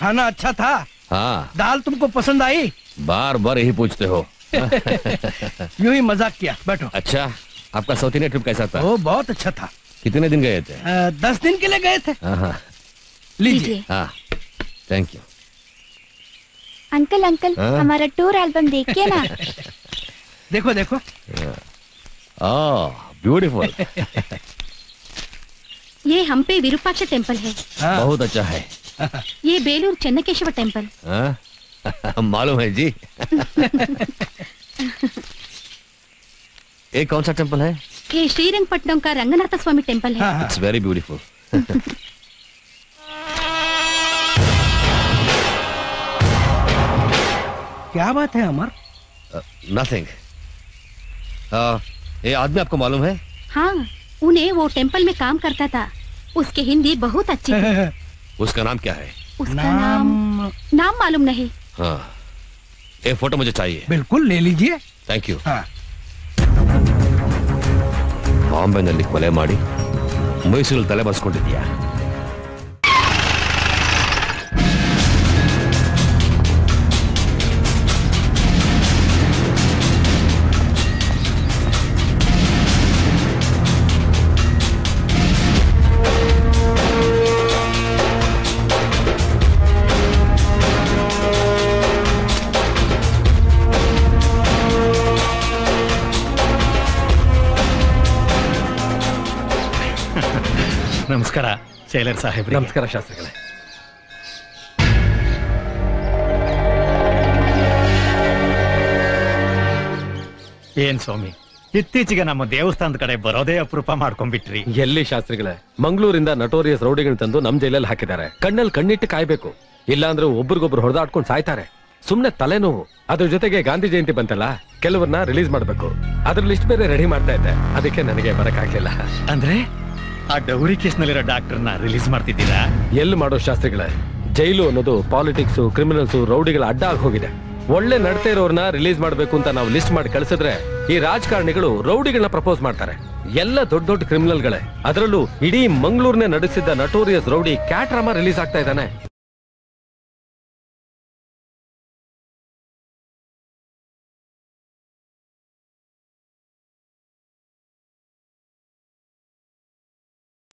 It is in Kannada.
खाना अच्छा था? हाँ। दाल तुमको पसंद आई? बार बार यही पूछते हो। यूं ही मजाक किया, बैठो। अच्छा, आपका साउथ इंडिया ट्रिप कैसा था? वो बहुत अच्छा था। कितने दिन गए थे? 10 दिन के लिए गए थे। हाँ। लीजिए। हाँ, थैंक यू। अंकल अंकल, हमारा टूर एल्बम देखिए ना। देखो देखो। ब्यूटीफुल। ये हम्पे विरूपाक्ष टेम्पल है। बहुत अच्छा है। ये बेलूर चन्नकेश्वर टेम्पल। मालूम है जी। ये कौन सा टेम्पल है? ये श्रीरंगपट्टनम का रंगनाथ स्वामी टेम्पल है। It's very beautiful. क्या बात है अमर? नथिंग। ये आदमी आपको मालूम है? हाँ, उन्हें वो टेम्पल में काम करता था। उसकी हिंदी बहुत अच्छी है। उसका नाम क्या है? उसका नाम मालूम नहीं। हाँ, एक फोटो मुझे चाहिए। बिल्कुल, ले लीजिए। Thank you. हाँ। ಬಾಂಬೆನಲ್ಲಿ ಕೊಲೆ ಮಾಡಿ ಮೈಸೂರಲ್ಲಿ ತಲೆ ಬಸ್ಕೊಂಡಿದ್ಯಾ? ನಮಸ್ಕಾರ ಶೈಲರ್ ಸಾಹೇಬ್. ನಮಸ್ಕಾರ ಶಾಸ್ತ್ರಿಗಳೇ. ಏನ್ ಸ್ವಾಮಿ, ಇತ್ತೀಚೆಗೆ ನಮ್ಮ ದೇವಸ್ಥಾನದ ಕಡೆ ಬರೋದೇ ಅಪರೂಪ ಮಾಡ್ಕೊಂಡ್ಬಿಟ್ರಿ. ಎಲ್ಲಿ ಶಾಸ್ತ್ರಿಗಳೇ, ಮಂಗಳೂರಿಂದ ನಟೋರಿಯಸ್ ರೌಡಿಗಳನ್ನ ತಂದು ನಮ್ ಜೈಲಲ್ಲಿ ಹಾಕಿದ್ದಾರೆ. ಕಣ್ಣಲ್ಲಿ ಕಣ್ಣಿಟ್ಟು ಕಾಯ್ಬೇಕು, ಇಲ್ಲಾಂದ್ರೆ ಒಬ್ರಿಗೊಬ್ರು ಹೊಡೆದಾಡ್ಕೊಂಡು ಸಾಯ್ತಾರೆ. ಸುಮ್ನೆ ತಲೆನೋವು. ಅದ್ರ ಜೊತೆಗೆ ಗಾಂಧಿ ಜಯಂತಿ ಬಂತಲ್ಲ, ಕೆಲವ್ರನ್ನ ರಿಲೀಸ್ ಮಾಡ್ಬೇಕು. ಅದ್ರ ಲಿಸ್ಟ್ ಬೇರೆ ರೆಡಿ ಮಾಡ್ತಾ ಇದ್ದೆ, ಅದಕ್ಕೆ ನನಗೆ ಬರಕ್ಕಾಗ್ಲಿಲ್ಲ. ಅಂದ್ರೆ ಆ ಡೌರಿ ಕೇಸ್ನಲ್ಲಿರೋ ಡಾಕ್ಟರ್ನ ರಿಲೀಸ್ ಮಾಡ್ತಿದ್ದೀರಾ? ಎಲ್ಲಿ ಮಾಡೋ ಶಾಸ್ತ್ರಿಗಳೇ, ಜೈಲು ಅನ್ನೋದು ಪಾಲಿಟಿಕ್ಸ್, ಕ್ರಿಮಿನಲ್ಸ್, ರೌಡಿಗಳ ಅಡ್ಡ ಆಗಿ ಹೋಗಿದೆ. ಒಳ್ಳೆ ನಡತೆ ಇರೋರ್ನ ರಿಲೀಸ್ ಮಾಡ್ಬೇಕು ಅಂತ ನಾವು ಲಿಸ್ಟ್ ಮಾಡಿ ಕಳಿಸಿದ್ರೆ ಈ ರಾಜಕಾರಣಿಗಳು ರೌಡಿಗಳನ್ನ ಪ್ರಪೋಸ್ ಮಾಡ್ತಾರೆ. ಎಲ್ಲ ದೊಡ್ಡ ದೊಡ್ಡ ಕ್ರಿಮಿನಲ್ಗಳೇ. ಅದರಲ್ಲೂ ಇಡೀ ಮಂಗಳೂರ್ನೇ ನಡೆಸಿದ್ದ ನಟೋರಿಯಸ್ ರೌಡಿ ಕ್ಯಾಟ್ರಾಮ ರಿಲೀಸ್ ಆಗ್ತಾ ಇದ್ದಾನೆ.